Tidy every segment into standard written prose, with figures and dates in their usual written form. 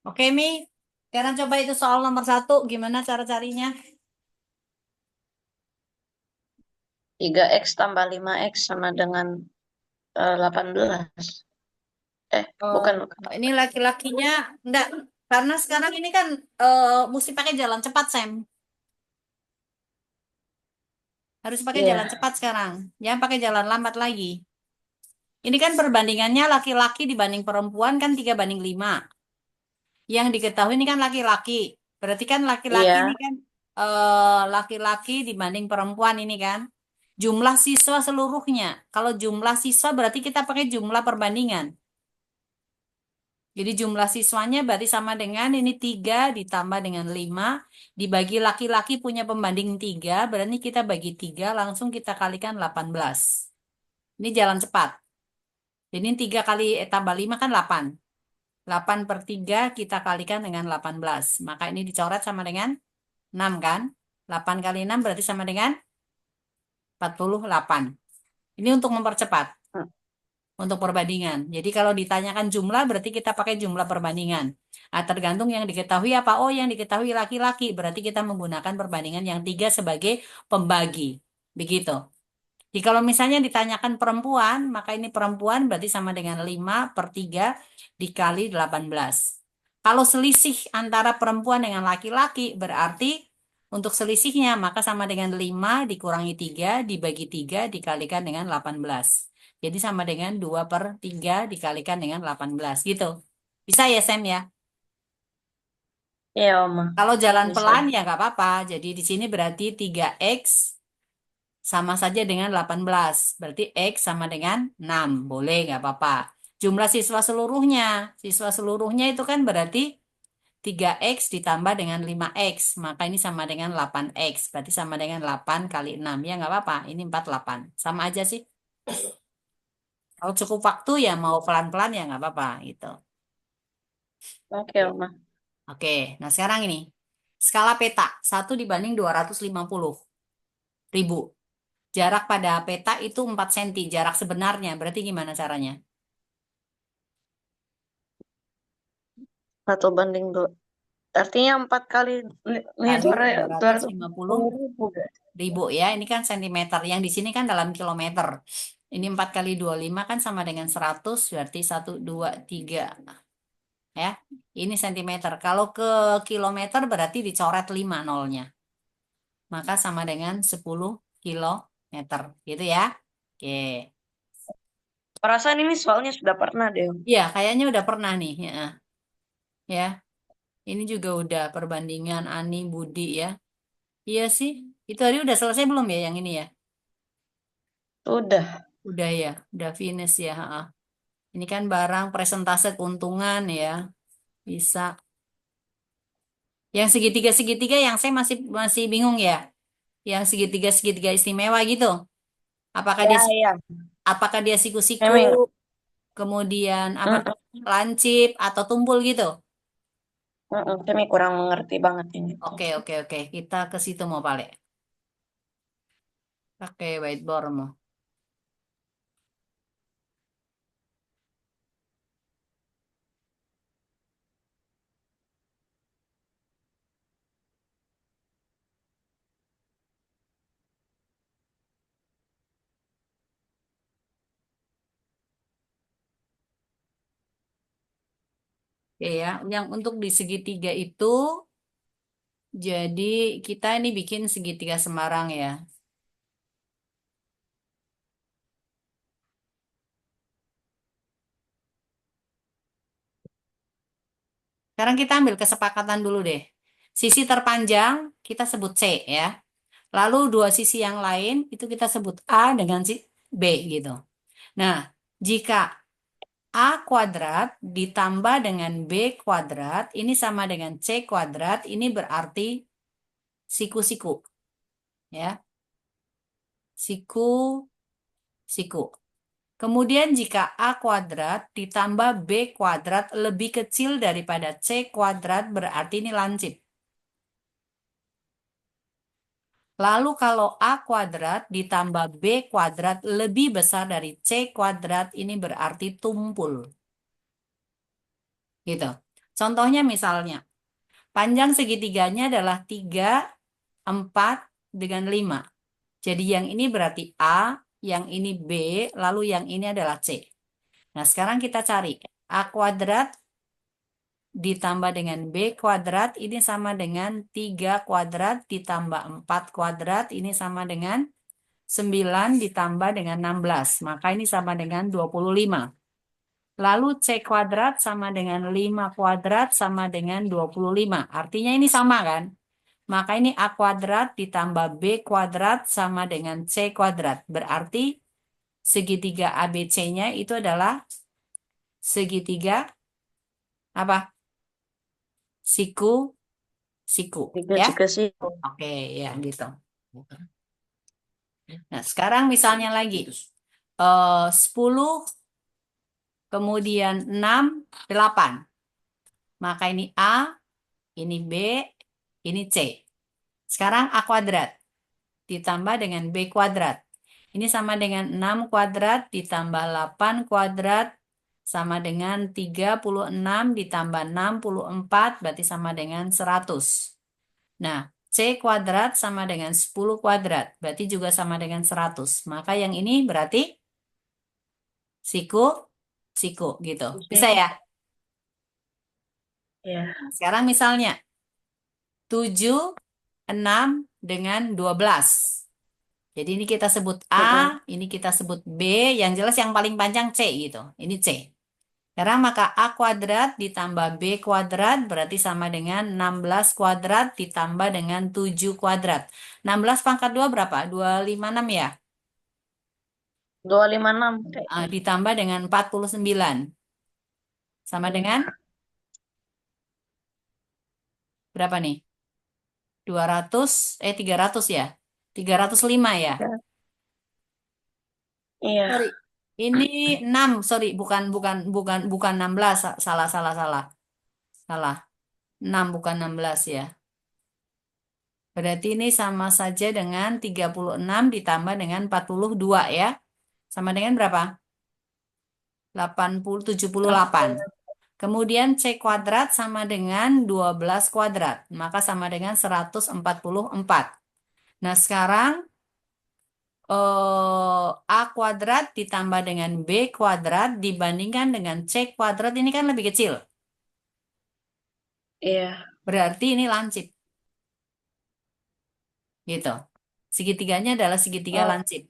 Oke, Mi. Sekarang coba itu soal nomor 1. Gimana cara carinya? 3x tambah 5x sama dengan 18. Oh, Bukan, bukan. ini laki-lakinya enggak. Karena sekarang ini kan mesti pakai jalan cepat, Sam. Harus pakai jalan Iya, cepat sekarang. Jangan pakai jalan lambat lagi. Ini kan perbandingannya laki-laki dibanding perempuan kan 3 banding 5. Yang diketahui ini kan laki-laki. Berarti kan laki-laki ini iya, kan laki-laki dibanding perempuan ini kan. Jumlah siswa seluruhnya. Kalau jumlah siswa berarti kita pakai jumlah perbandingan. Jadi jumlah siswanya berarti sama dengan ini 3 ditambah dengan 5 dibagi laki-laki punya pembanding 3 berarti kita bagi 3 langsung kita kalikan 18. Ini jalan cepat. Jadi ini 3 kali tambah 5 kan 8. 8 per 3 kita kalikan dengan 18. Maka ini dicoret sama dengan 6 kan. 8 kali 6 berarti sama dengan 48. Ini untuk mempercepat. mm, Untuk perbandingan. Jadi kalau ditanyakan jumlah berarti kita pakai jumlah perbandingan. Nah, tergantung yang diketahui apa? Oh, yang diketahui laki-laki. Berarti kita menggunakan perbandingan yang 3 sebagai pembagi. Begitu. Jadi kalau misalnya ditanyakan perempuan, maka ini perempuan berarti sama dengan 5 per 3 dikali 18. Kalau selisih antara perempuan dengan laki-laki berarti untuk selisihnya maka sama dengan 5 dikurangi 3 dibagi 3 dikalikan dengan 18. Jadi sama dengan 2 per 3 dikalikan dengan 18 gitu. Bisa ya Sam ya? iya, Oma. Kalau jalan Bisa. pelan ya nggak apa-apa. Jadi di sini berarti 3x sama saja dengan 18. Berarti X sama dengan 6. Boleh, nggak apa-apa. Jumlah siswa seluruhnya. Siswa seluruhnya itu kan berarti 3x ditambah dengan 5x. Maka ini sama dengan 8x. Berarti sama dengan 8 kali 6. Ya, nggak apa-apa. Ini 48. Sama aja sih. Kalau cukup waktu ya mau pelan-pelan ya nggak apa-apa gitu. Oke, Oma. Oke, nah sekarang ini. Skala peta 1 dibanding 250.000. Jarak pada peta itu 4 cm. Jarak sebenarnya. Berarti gimana caranya? 1 banding 2. Artinya 4 kali Kali literally dua dua ratus ratus lima lima puluh puluh ribu guys. ribu ya. Ini kan sentimeter. Yang di sini kan dalam kilometer. Ini 4 kali 25 kan sama dengan 100. Berarti 1, 2, 3. Ya. Ini sentimeter. Kalau ke kilometer berarti dicoret 5 nolnya. Maka sama dengan 10 kilometer. Gitu ya. Oke. Perasaan ini soalnya sudah pernah deh. Iya, kayaknya udah pernah nih. Ya. Ya. Ini juga udah perbandingan Ani Budi ya. Iya sih. Itu tadi udah selesai belum ya yang ini ya? Sudah. Udah ya. Udah finish ya. Ha. Ini kan barang presentase keuntungan ya, bisa. Yang segitiga-segitiga yang saya masih masih bingung ya. Yang segitiga-segitiga istimewa gitu. Apakah dia Ya, ya. apakah dia siku-siku, Memang. kemudian apa Mm-mm, lancip atau tumpul gitu? kami kurang mengerti banget ini tuh. Oke, oke, oke. Kita ke situ mau Pale. Pakai whiteboard mau. Oke ya. Yang untuk di segitiga itu jadi kita ini bikin segitiga Semarang ya. Sekarang kita ambil kesepakatan dulu deh. Sisi terpanjang kita sebut C ya. Lalu dua sisi yang lain itu kita sebut A dengan si B gitu. Nah, jika A kuadrat ditambah dengan B kuadrat ini sama dengan C kuadrat, ini berarti siku-siku ya. Siku-siku. Kemudian jika A kuadrat ditambah B kuadrat lebih kecil daripada C kuadrat berarti ini lancip. Lalu kalau A kuadrat ditambah B kuadrat lebih besar dari C kuadrat, ini berarti tumpul. Gitu. Contohnya misalnya, panjang segitiganya adalah 3, 4, dengan 5. Jadi yang ini berarti A, yang ini B, lalu yang ini adalah C. Nah, sekarang kita cari. A kuadrat ditambah dengan B kuadrat, ini sama dengan 3 kuadrat ditambah 4 kuadrat, ini sama dengan 9 ditambah dengan 16. Maka ini sama dengan 25. Lalu C kuadrat sama dengan 5 kuadrat sama dengan 25. Artinya ini sama kan? Maka ini A kuadrat ditambah B kuadrat sama dengan C kuadrat. Berarti segitiga ABC-nya itu adalah segitiga apa? Siku, siku. Tiga Ya? juga sih. Oke, ya gitu. Nah, sekarang misalnya lagi. 10, kemudian 6, 8. Maka ini A, ini B, ini C. Sekarang A kuadrat ditambah dengan B kuadrat. Ini sama dengan 6 kuadrat ditambah 8 kuadrat sama dengan 36 ditambah 64 berarti sama dengan 100. Nah, C kuadrat sama dengan 10 kuadrat berarti juga sama dengan 100. Maka yang ini berarti siku, siku gitu. Bisa Oke. ya? Ya. Nah, sekarang misalnya 7, 6 dengan 12. Jadi ini kita sebut Mm-mm. A, ini kita sebut B, yang jelas yang paling panjang C gitu. Ini C. Sekarang maka A kuadrat ditambah B kuadrat berarti sama dengan 16 kuadrat ditambah dengan 7 kuadrat. 16 pangkat 2 berapa? 256 ya? 256 kayaknya. Ditambah dengan 49. Sama Iya. dengan berapa nih? 200, 300 ya? 305 ya? Ya. Iya. Sorry. Ini 6, sorry, bukan bukan bukan bukan 16, salah salah salah. Salah. 6 bukan 16 ya. Berarti ini sama saja dengan 36 ditambah dengan 42 ya. Sama dengan berapa? 80, 78. Kemudian C kuadrat sama dengan 12 kuadrat. Maka sama dengan 144. Nah, sekarang A kuadrat ditambah dengan B kuadrat dibandingkan dengan C kuadrat ini kan lebih kecil. Iya. Berarti ini lancip. Gitu. Segitiganya adalah segitiga Oh, lancip.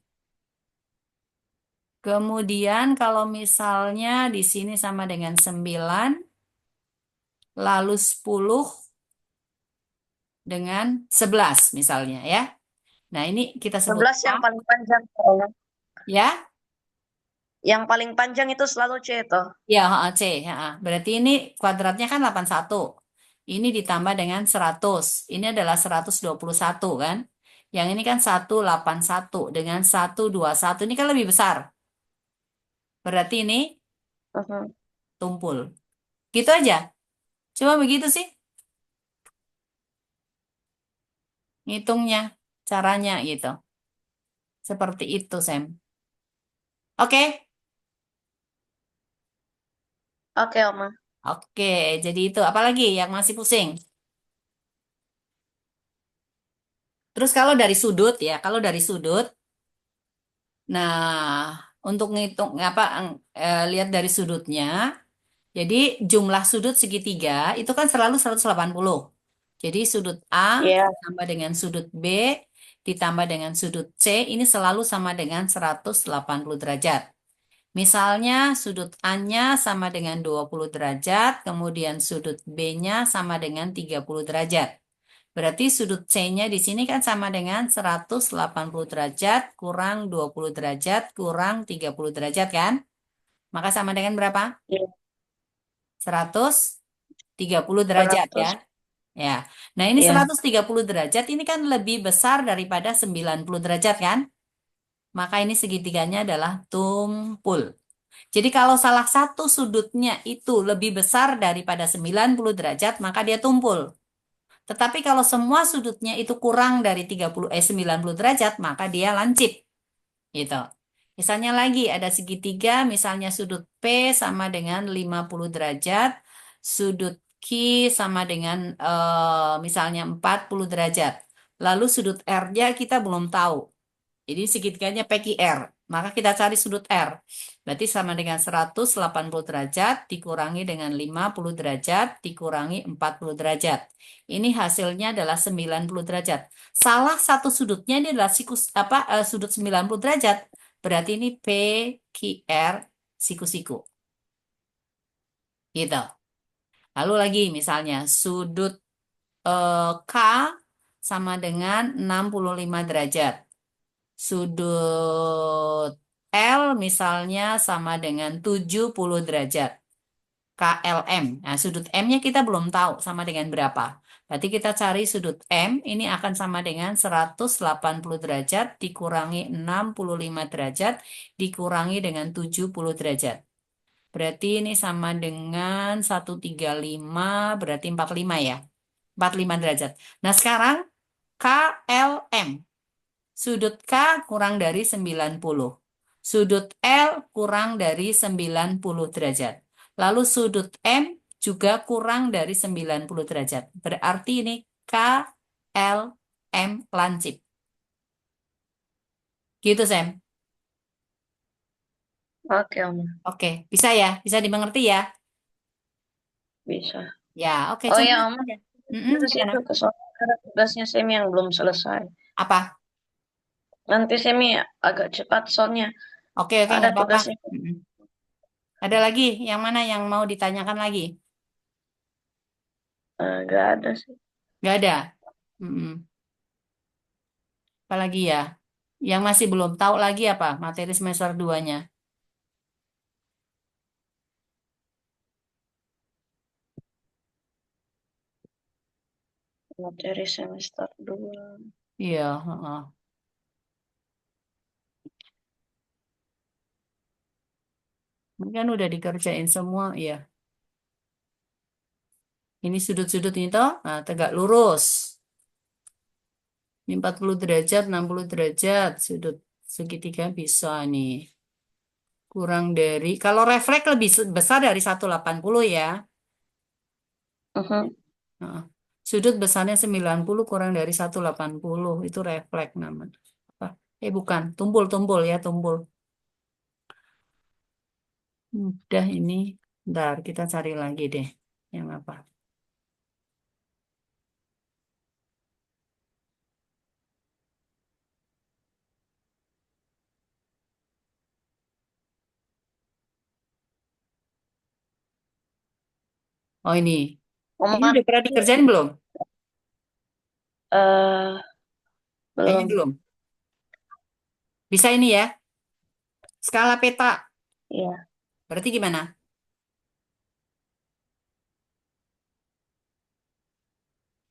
Kemudian kalau misalnya di sini sama dengan 9, lalu 10 dengan 11 misalnya ya. Nah, ini kita sebut 11 A yang paling panjang kayaknya. ya. Yang paling panjang itu selalu C itu. Ya, C. Berarti ini kuadratnya kan 81. Ini ditambah dengan 100. Ini adalah 121 kan. Yang ini kan 181 dengan 121. Ini kan lebih besar. Berarti ini Mhm. tumpul. Gitu aja. Cuma begitu sih ngitungnya, caranya gitu. Seperti itu, Sam. Oke. Oke, Oma. Oke, jadi itu. Apalagi yang masih pusing? Terus kalau dari sudut ya, kalau dari sudut, nah untuk ngitung apa lihat dari sudutnya, jadi jumlah sudut segitiga itu kan selalu 180. Jadi sudut A Iya. ditambah dengan sudut B ditambah dengan sudut C ini selalu sama dengan 180 derajat. Misalnya sudut A-nya sama dengan 20 derajat, kemudian sudut B-nya sama dengan 30 derajat. Berarti sudut C-nya di sini kan sama dengan 180 derajat kurang 20 derajat kurang 30 derajat kan? Maka sama dengan berapa? Iya. 130 derajat ya. 100. Ya. Nah, ini Iya. 130 derajat ini kan lebih besar daripada 90 derajat kan? Maka ini segitiganya adalah tumpul. Jadi kalau salah satu sudutnya itu lebih besar daripada 90 derajat, maka dia tumpul. Tetapi kalau semua sudutnya itu kurang dari 90 derajat, maka dia lancip. Gitu. Misalnya lagi ada segitiga, misalnya sudut P sama dengan 50 derajat, sudut Q sama dengan misalnya 40 derajat. Lalu sudut R-nya kita belum tahu. Jadi segitiganya PQR. Maka kita cari sudut R. Berarti sama dengan 180 derajat dikurangi dengan 50 derajat dikurangi 40 derajat. Ini hasilnya adalah 90 derajat. Salah satu sudutnya ini adalah sudut 90 derajat. Berarti ini PQR siku-siku. Gitu. Lalu lagi misalnya sudut K sama dengan 65 derajat. Sudut L misalnya sama dengan 70 derajat. KLM. Nah, sudut M-nya kita belum tahu sama dengan berapa. Berarti kita cari sudut M, ini akan sama dengan 180 derajat dikurangi 65 derajat dikurangi dengan 70 derajat. Berarti ini sama dengan 135, berarti 45 ya. 45 derajat. Nah, sekarang KLM. Sudut K kurang dari 90. Sudut L kurang dari 90 derajat. Lalu sudut M juga kurang dari 90 derajat. Berarti ini KLM lancip. Gitu, Sam. Oke, Om. Oke, bisa ya? Bisa dimengerti ya? Bisa. Ya, oke, Oh coba ya, Om. aja. Terus Terus gimana? itu ada tugasnya Semi yang belum selesai. Apa? Nanti Semi agak cepat soalnya Oke, oke, ada nggak apa-apa. tugasnya. Mm-mm. Ada lagi? Yang mana yang mau ditanyakan lagi? Nggak ada sih. Nggak ada. Mm-mm. Apalagi ya? Yang masih belum tahu lagi apa? Materi semester 2-nya. Materi semester 2. Iya, heeh. Ini kan udah dikerjain semua, ya. Ini sudut-sudut ini toh, nah, tegak lurus. Ini 40 derajat, 60 derajat. Sudut segitiga bisa nih. Kurang dari, kalau refleks lebih besar dari 180 ya. Mhm. Heeh. Sudut besarnya 90 kurang dari 180. Itu refleks namanya. Apa? Bukan. Tumpul-tumpul ya, tumpul. Udah ini. Bentar, kita cari lagi deh. Yang apa? Oh ini. Ini Om, udah pernah dikerjain belum? eh Kayaknya belum. belum. Bisa ini ya. Skala peta. Iya. Berarti gimana?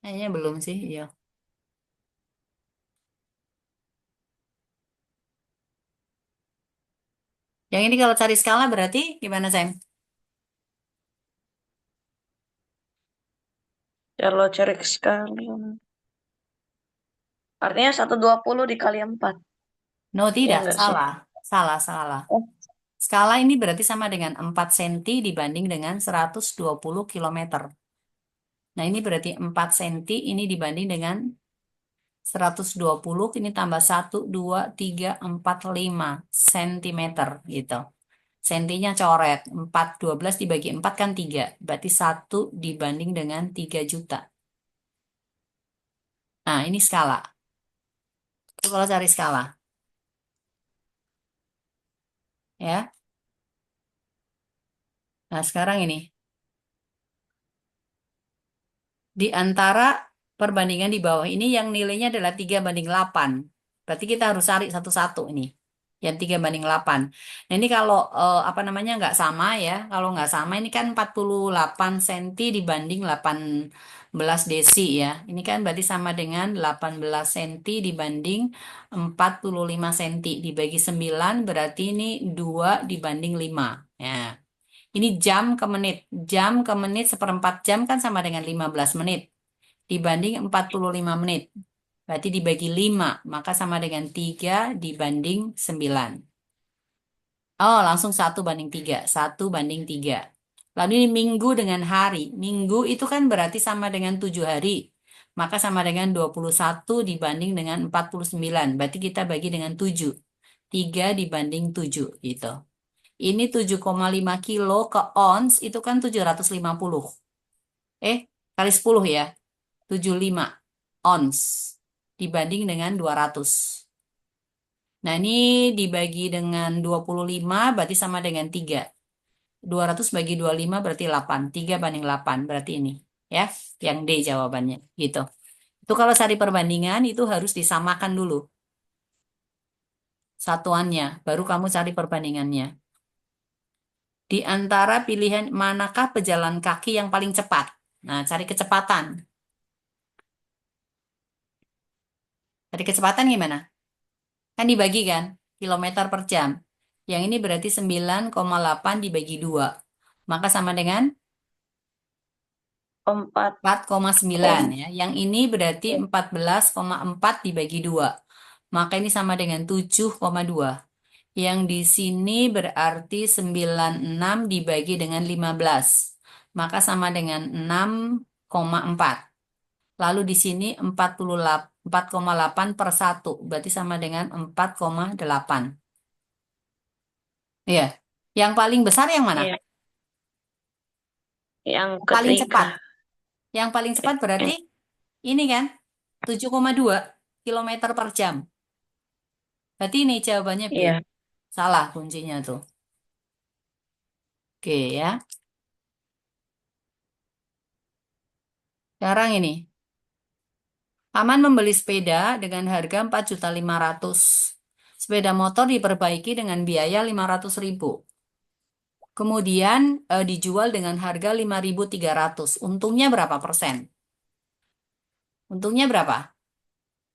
Kayaknya belum sih. Iya. Yang ini kalau cari skala berarti gimana, Sam? Kalau cari sekali. Artinya 120 dikali 4. No, Ya tidak. enggak sih? Salah. Salah, salah. Oh, Skala ini berarti sama dengan 4 senti dibanding dengan 120 kilometer. Nah, ini berarti 4 senti ini dibanding dengan 120, ini tambah 1, 2, 3, 4, 5 sentimeter gitu. Sentinya coret. 12 dibagi 4 kan 3. Berarti 1 dibanding dengan 3 juta. Nah, ini skala. Itu kalau cari skala. Ya. Nah, sekarang ini. Di antara perbandingan di bawah ini yang nilainya adalah 3 banding 8. Berarti kita harus cari satu-satu ini. Yang 3 banding 8. Nah, ini kalau apa namanya nggak sama ya. Kalau nggak sama ini kan 48 senti dibanding 18 desi ya. Ini kan berarti sama dengan 18 senti dibanding 45 senti. Dibagi 9 berarti ini 2 dibanding 5. Ya. Ini jam ke menit. Jam ke menit seperempat jam kan sama dengan 15 menit. Dibanding 45 menit. Berarti dibagi 5. Maka sama dengan 3 dibanding 9. Oh, langsung 1 banding 3. 1 banding 3. Lalu ini minggu dengan hari. Minggu itu kan berarti sama dengan 7 hari. Maka sama dengan 21 dibanding dengan 49. Berarti kita bagi dengan 7. 3 dibanding 7 gitu. Ini 7,5 kilo ke ons itu kan 750. Eh, kali 10 ya. 75 ons dibanding dengan 200. Nah, ini dibagi dengan 25 berarti sama dengan 3. 200 bagi 25 berarti 8. 3 banding 8 berarti ini. Ya, yang D jawabannya. Gitu. Itu kalau cari perbandingan itu harus disamakan dulu satuannya. Baru kamu cari perbandingannya. Di antara pilihan manakah pejalan kaki yang paling cepat? Nah, cari kecepatan. Cari kecepatan gimana? Kan dibagi kan? Kilometer per jam. Yang ini berarti 9,8 dibagi 2. Maka sama dengan Empat 4,9 kom. ya. Yang ini berarti 14,4 dibagi 2. Maka ini sama dengan 7,2. Yang di sini berarti 96 dibagi dengan 15. Maka sama dengan 6,4. Lalu di sini 48, 4,8 per 1. Berarti sama dengan 4,8. Iya. Yang paling besar yang mana? Iya, yang Paling cepat. ketiga. Yang paling cepat berarti Yang, ini kan 7,2 kilometer per jam. Berarti ini jawabannya B. iya, Salah kuncinya tuh. Oke ya. Sekarang ini. Aman membeli sepeda dengan harga 4.500.000. Sepeda motor diperbaiki dengan biaya 500.000. Kemudian dijual dengan harga 5.300. Untungnya berapa persen? Untungnya berapa?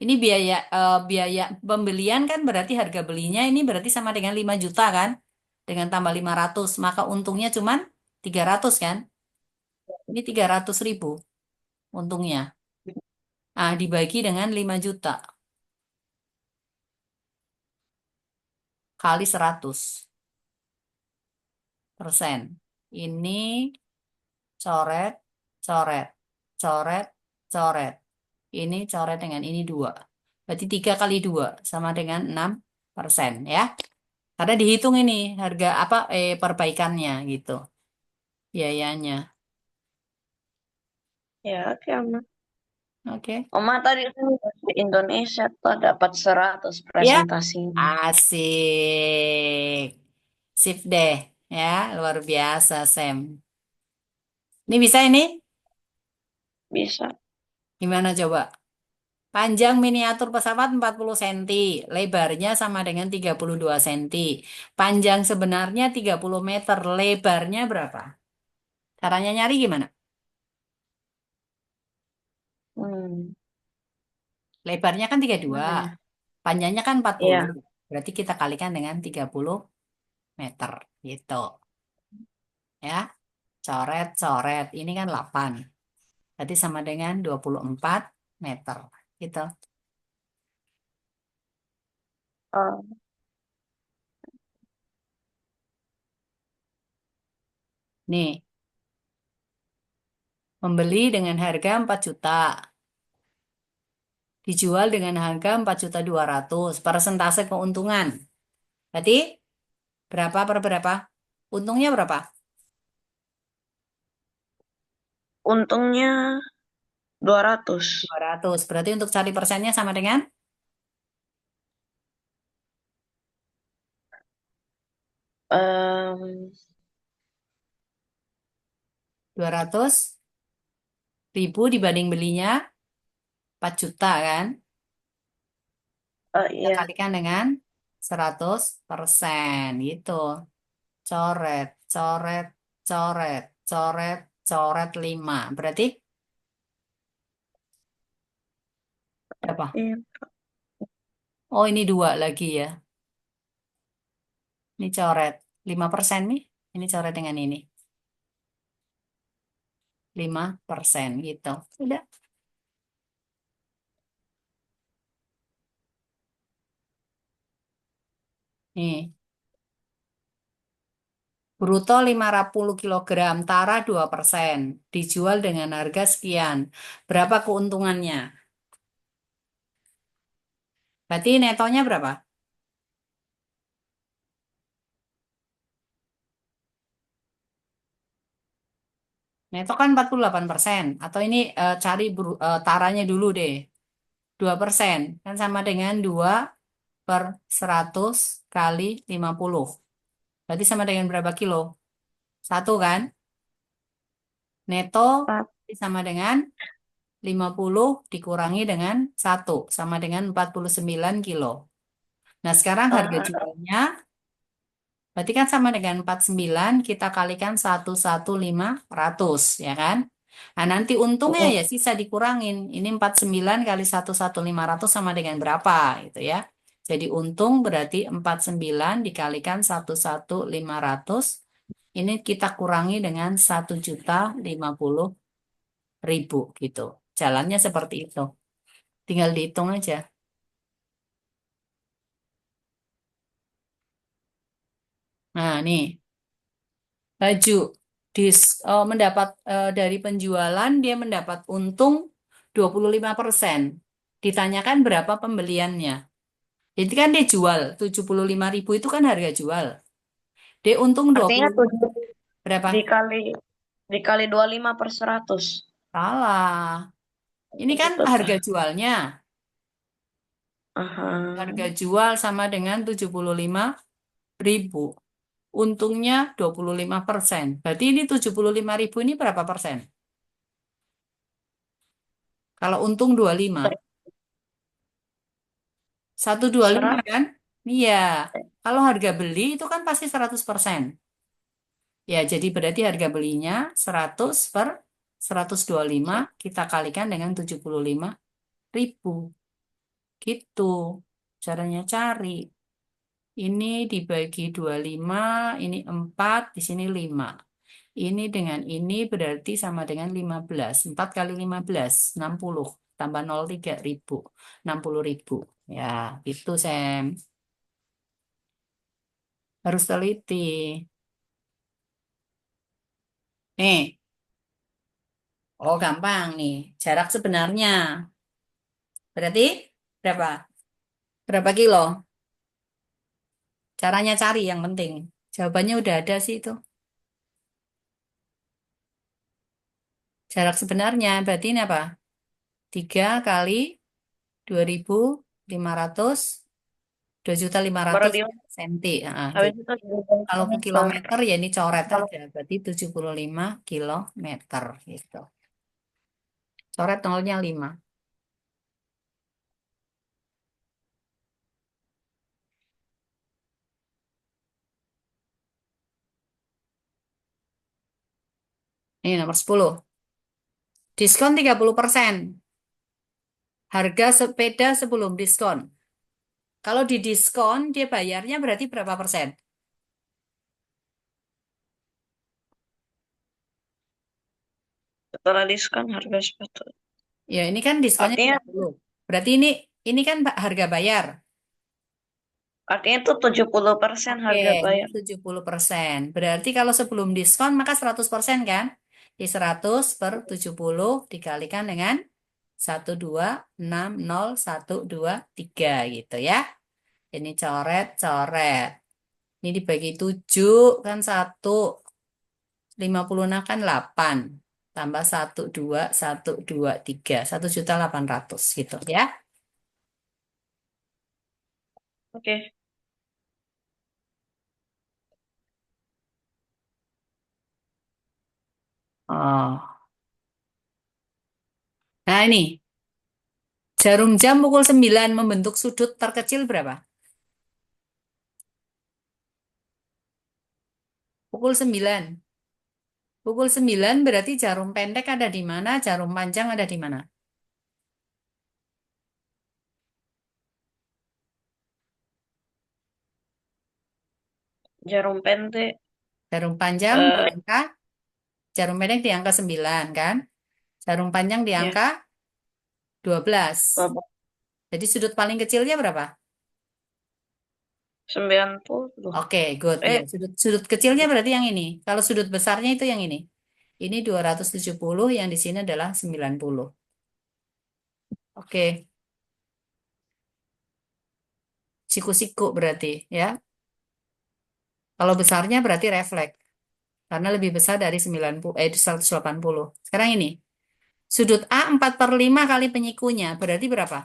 Ini biaya pembelian kan berarti harga belinya ini berarti sama dengan 5 juta kan? Dengan tambah 500, maka untungnya cuman 300 kan? Ini 300.000 untungnya. Ah, dibagi dengan 5 juta kali 100%. Ini coret, coret, coret, coret. Ini coret dengan ini 2. Berarti 3 kali 2 sama dengan 6% ya. Karena dihitung ini harga apa perbaikannya gitu. Biayanya. ya, oke, Oma. Oke. Oma tadi kan di Indonesia tuh dapat 100 Ya, presentasinya. asik. Sip deh ya, luar biasa Sam. Ini bisa ini? Bisa. Gimana coba? Panjang miniatur pesawat 40 cm, lebarnya sama dengan 32 cm. Panjang sebenarnya 30 meter, lebarnya berapa? Caranya nyari gimana? Hmm, Lebarnya kan 32, Mana ya? panjangnya kan 40. Iya. Berarti kita kalikan dengan 30 meter gitu ya. Coret, coret. Ini kan 8. Berarti sama dengan 24 meter gitu. Oh, Nih, membeli dengan harga 4 juta. Dijual dengan harga 4.200.000. Persentase keuntungan. Berarti berapa per berapa? Untungnya berapa? untungnya 200. 200. Berarti untuk cari persennya sama dengan Em, 200.000 dibanding belinya 4 juta kan? oh Kita iya. kalikan dengan 100% gitu. Coret, coret, coret, coret, coret 5. Berarti berapa? Iya. Oh, ini 2 lagi ya. Ini coret 5% nih. Ini coret dengan ini. 5% gitu. Udah. Nih, Bruto 50 kilogram, tara 2%. Dijual dengan harga sekian. Berapa keuntungannya? Berarti netonya berapa? Neto kan 48%. Atau ini cari taranya dulu deh. 2%. Kan sama dengan 2/100 kali 50. Berarti sama dengan berapa kilo? Satu kan? Neto Empat. sama dengan 50 dikurangi dengan satu. Sama dengan 49 kilo. Nah, sekarang harga Ah, jualnya berarti kan sama dengan 49 kita kalikan 1.500 ya kan? Nah, nanti untungnya ya sisa dikurangin. Ini 49 kali 1.500 sama dengan berapa gitu ya. Jadi untung berarti 49 dikalikan 1.500. Ini kita kurangi dengan 1.050.000 gitu. Jalannya seperti itu. Tinggal dihitung aja. Nah, nih. Baju mendapat dari penjualan dia mendapat untung 25%. Ditanyakan berapa pembeliannya. Jadi kan dia jual 75.000 itu kan harga jual. Dia untung artinya 25 tujuh berapa? dikali dikali 25/100. Salah. Ini kan Gitu harga tah. jualnya. Aha. Harga jual sama dengan 75.000. Untungnya 25%. Berarti ini 75.000 ini berapa persen? Kalau untung 25. 125 Serat. kan? Iya. Kalau harga beli itu kan pasti 100%. Ya, jadi berarti harga belinya 100 per 125 kita kalikan dengan 75.000. Gitu. Caranya cari. Ini dibagi 25, ini 4, di sini 5. Ini dengan ini berarti sama dengan 15. 4 kali 15, 60. Tambah 0,3 ribu. 60.000. Ya, itu Sam. Harus teliti. Nih, oh gampang nih. Jarak sebenarnya. Berarti berapa? Berapa kilo? Caranya cari yang penting. Jawabannya udah ada sih itu. Jarak sebenarnya berarti ini apa? 3 kali 2.500, 2.500 Baru di senti. Ah, habis jadi itu kalau ke dihitung. kilometer ya ini coret Kalau aja. Berarti 75 kilometer gitu. Coret nolnya 5. Ini nomor 10. Diskon 30%. Harga sepeda sebelum diskon. Kalau di diskon, dia bayarnya berarti berapa persen? setelah diskon harga sepatu. Ya, ini kan diskonnya Artinya 30. Berarti ini kan harga bayar. artinya itu 70% Oke, harga ini bayar. 70%. Berarti kalau sebelum diskon maka 100% kan? Di 100 per 70 dikalikan dengan 1260123 gitu ya. Ini coret, coret. Ini dibagi 7 kan 1. 50 kan 8. Tambah 12123. 1.800.000 gitu ya. Oke. Oh. Nah ini, jarum jam pukul 9 membentuk sudut terkecil berapa? Pukul 9. Pukul 9 berarti jarum pendek ada di mana, jarum panjang ada di mana? Jarum pendek Jarum panjang di eh angka, jarum pendek di angka 9 kan? Jarum panjang di ya angka 12. berapa? Jadi sudut paling kecilnya berapa? 90. Oke, good. Ya, Eh, sudut sudut kecilnya berarti yang ini. Kalau sudut besarnya itu yang ini. Ini 270, yang di sini adalah 90. Oke, siku-siku berarti ya. Kalau besarnya berarti refleks karena lebih besar dari 90 180. Sekarang ini, sudut A 4/5 kali penyikunya berarti berapa?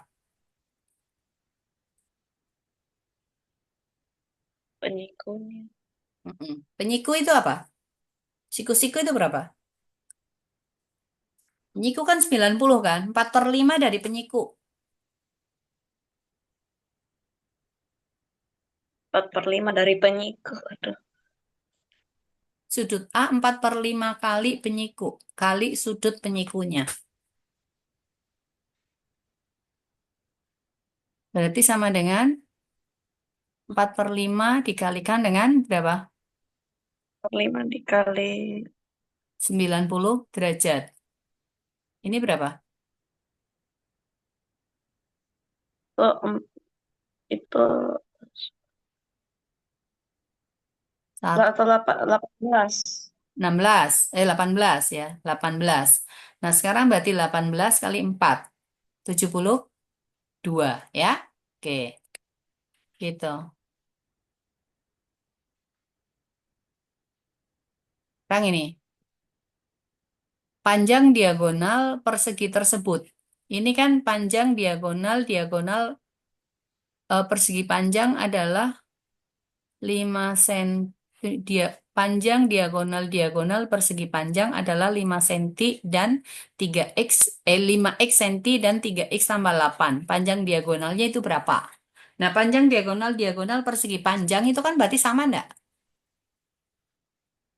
penyikunya. Mm-mm. Penyiku itu apa? Siku-siku itu berapa? Penyiku kan 90 kan? 4/5 dari penyiku. 4/5 dari penyiku. Aduh, Sudut A 4/5 kali penyiku. Kali sudut penyikunya. Berarti sama dengan 4/5 dikalikan dengan berapa? 4/5 dikali 90 derajat. Ini berapa? em, itu Sat- atau 18. 16, 18 ya, 18. Nah, sekarang berarti 18 kali 4, 72 ya. Oke, gitu. Sekarang ini, panjang diagonal persegi tersebut. Ini kan panjang diagonal, diagonal persegi panjang adalah 5 cm. Panjang diagonal diagonal persegi panjang adalah 5 cm dan 5x cm dan 3x tambah 8. Panjang diagonalnya itu berapa? Nah, panjang diagonal diagonal persegi panjang itu kan berarti sama enggak?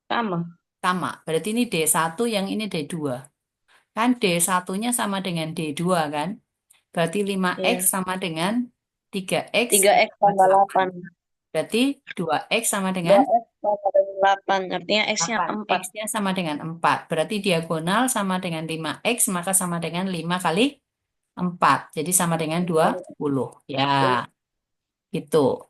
Sama. Sama. Berarti ini D1, yang ini D2. Kan D1-nya sama dengan D2 kan? Berarti 5x Iya. sama dengan 3x 3x tambah tambah 8. 8. Berarti 2x sama dengan 2x sama dengan 8. Artinya x-nya 8. 4. X-nya sama dengan 4. Berarti diagonal sama dengan 5x, maka sama dengan 5 kali 4. Jadi sama dengan 20. Ya, gitu.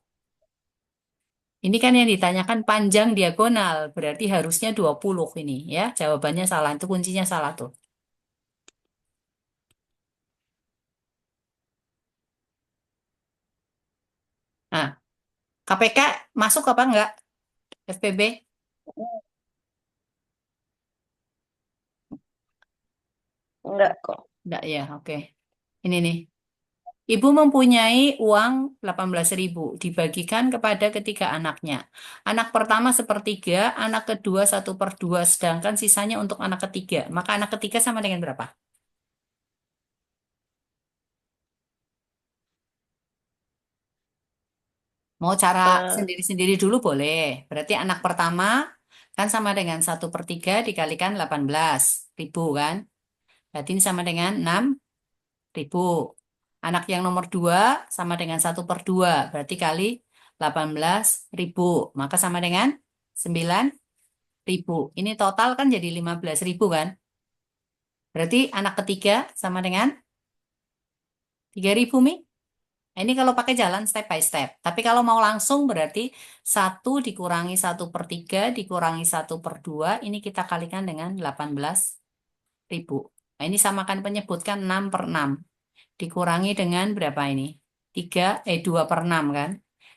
Ini kan yang ditanyakan panjang diagonal. Berarti harusnya 20 ini ya. Jawabannya salah. Itu kuncinya salah tuh. Nah, KPK masuk apa enggak? FPB? Enggak kok. Enggak ya, oke. Ini nih. Ibu mempunyai uang 18.000 dibagikan kepada ketiga anaknya. Anak pertama sepertiga, anak kedua 1/2, sedangkan sisanya untuk anak ketiga. Maka anak ketiga sama dengan berapa? Mau cara Eh, sendiri-sendiri dulu boleh. Berarti anak pertama kan sama dengan 1/3 dikalikan 18.000 kan? Berarti ini sama dengan 6.000. Anak yang nomor 2 sama dengan 1/2. Berarti kali 18.000. Maka sama dengan 9.000. Ini total kan jadi 15.000 kan? Berarti anak ketiga sama dengan 3.000 Mi. Nah, ini kalau pakai jalan step by step. Tapi kalau mau langsung berarti 1 dikurangi 1/3 dikurangi 1/2. Ini kita kalikan dengan 18.000. Nah, ini samakan penyebutkan 6/6. Dikurangi dengan berapa ini? 2/6 kan?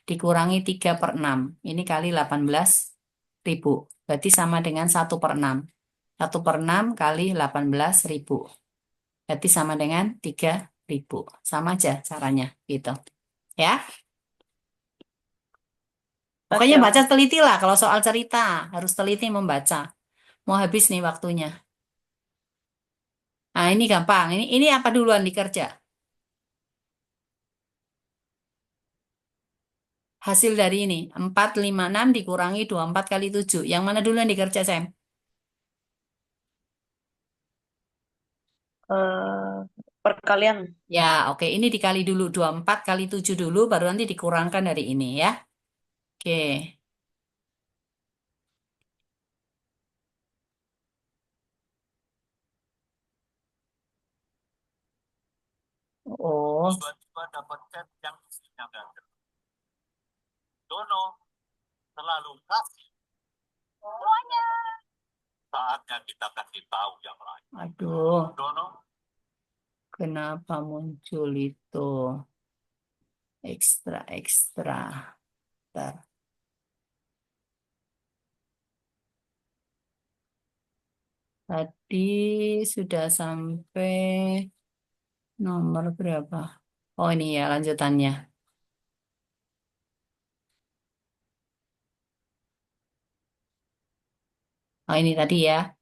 Dikurangi 3/6. Ini kali 18.000. Berarti sama dengan 1/6. 1/6 kali 18.000. Berarti sama dengan 3.000. Sama aja caranya gitu. Ya. Pokoknya oke, baca oke. teliti lah kalau soal cerita. Harus teliti membaca. Mau habis nih waktunya. Nah, ini gampang. Ini apa duluan dikerja? Hasil dari ini. 456 dikurangi 24 kali 7. Yang mana duluan dikerja, Sam? Eh, perkalian. Ya, oke. Ini dikali dulu. 24 kali 7 dulu, baru nanti dikurangkan dari ini ya. Oke. Oh. Dono selalu kasih. Saatnya kita kasih tahu yang lain. Aduh, Dono, kenapa muncul itu ekstra-ekstra? Bentar. Tadi sudah sampai nomor berapa? Oh ini ya lanjutannya. Oh ini tadi ya.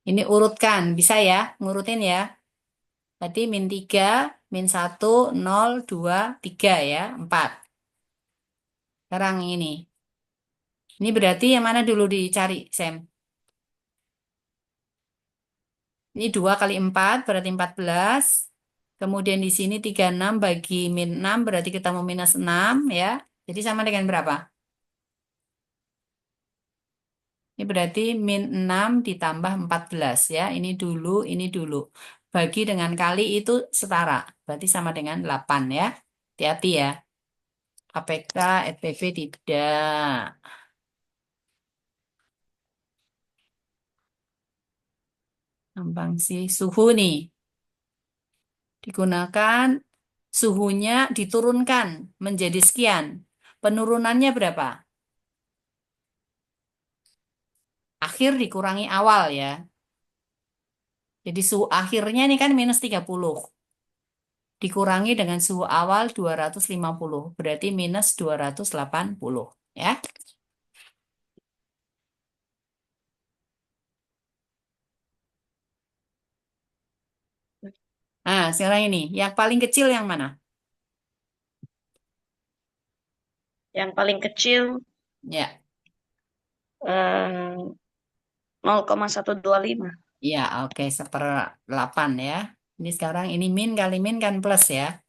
Ini urutkan, bisa ya? Ngurutin ya. Tadi min 3, min 1, 0, 2, 3 ya, 4. Sekarang ini. Ini berarti yang mana dulu dicari, Sam? Ini 2 kali 4 berarti 14. Kemudian di sini 36 bagi min 6 berarti kita mau minus 6 ya. Jadi sama dengan berapa? Ini berarti min 6 ditambah 14 ya. Ini dulu, ini dulu. Bagi dengan kali itu setara. Berarti sama dengan 8 ya. Hati-hati ya. APK, FPV tidak. Gampang sih. Suhu nih. Digunakan suhunya diturunkan menjadi sekian. Penurunannya berapa? Akhir dikurangi awal ya. Jadi suhu akhirnya ini kan minus 30. Dikurangi dengan suhu awal 250. Berarti minus 280. Ya. Nah, sekarang ini. Yang paling kecil yang mana? Yang paling kecil Ya. 0,125. Ya, oke. 1/8 ya. Ini sekarang ini min kali min kan plus ya.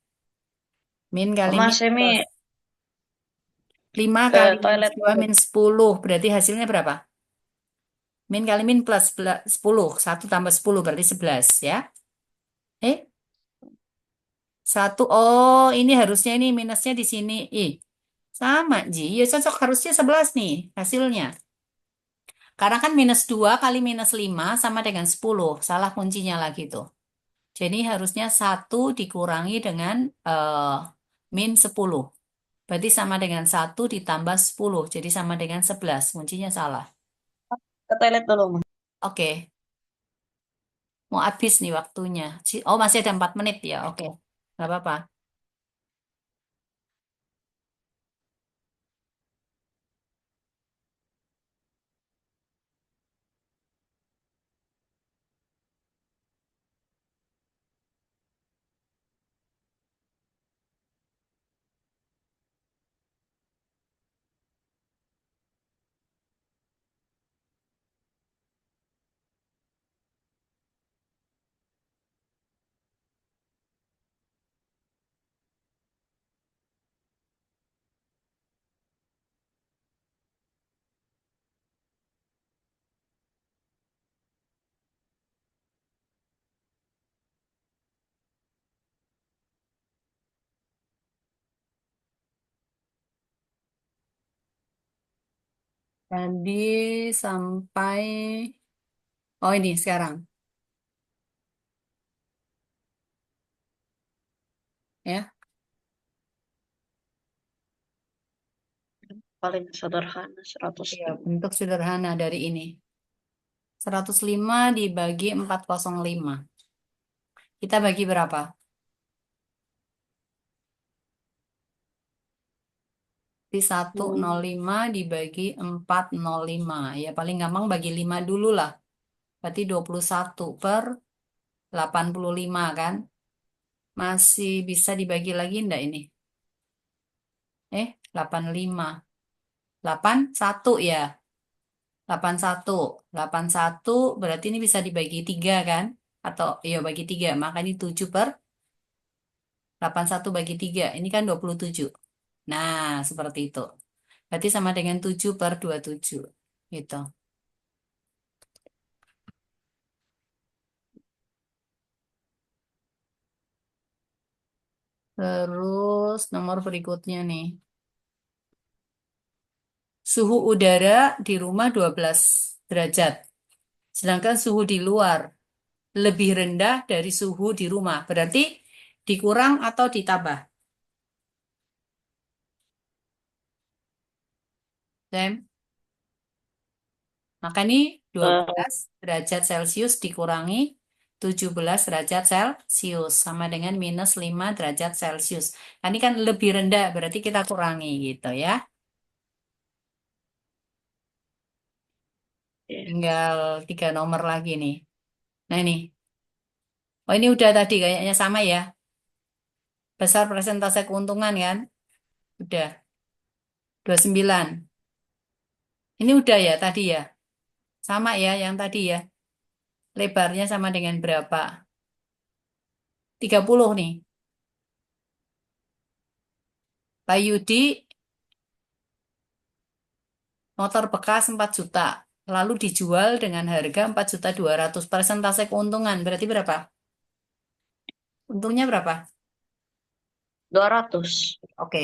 Min kali Oma min Semi plus. 5 ke kali minus toilet 2 dulu. min 10. Berarti hasilnya berapa? Min kali min plus 10. 1 tambah 10 berarti 11 ya. Eh, 1. Oh, ini harusnya ini minusnya di sini. Ih, sama, Ji. Ya cocok harusnya 11 nih hasilnya. Karena kan minus 2 kali minus 5 sama dengan 10. Salah kuncinya lagi tuh. Jadi harusnya 1 dikurangi dengan min 10. Berarti sama dengan 1 ditambah 10. Jadi sama dengan 11. Kuncinya salah. Ke toilet dulu, Ma. Oke. Mau habis nih waktunya. Oh, masih ada 4 menit ya. Oke. Nggak apa-apa. Tadi sampai, oh ini sekarang ya, Paling sederhana ya 105. bentuk sederhana dari ini. 105 dibagi 405. Kita bagi berapa? Di Hmm. 105 dibagi 405. Ya paling gampang bagi 5 dulu lah. Berarti 21/85 kan? Masih bisa dibagi lagi enggak ini? 85. 81 ya. 81. 81 berarti ini bisa dibagi 3 kan? Atau iya bagi 3. Maka ini 7/81 bagi 3. Ini kan 27. Nah, seperti itu. Berarti sama dengan 7/27. Gitu. Terus nomor berikutnya nih. Suhu udara di rumah 12 derajat. Sedangkan suhu di luar lebih rendah dari suhu di rumah. Berarti dikurang atau ditambah? Sam? Maka ini dua Eh, belas derajat Celcius dikurangi 17 derajat Celcius sama dengan minus 5 derajat Celcius. Nah, ini kan lebih rendah, berarti kita kurangi gitu ya. iya. Tinggal 3 nomor lagi nih. Nah ini, oh ini udah tadi kayaknya sama ya. Besar persentase keuntungan kan? Udah, 29. Ini udah ya tadi ya. Sama ya yang tadi ya. Lebarnya sama dengan berapa? 30 nih. Pak Yudi motor bekas 4 juta. Lalu dijual dengan harga 4.200.000. Persentase keuntungan berarti berapa? Untungnya berapa? 200. Oke.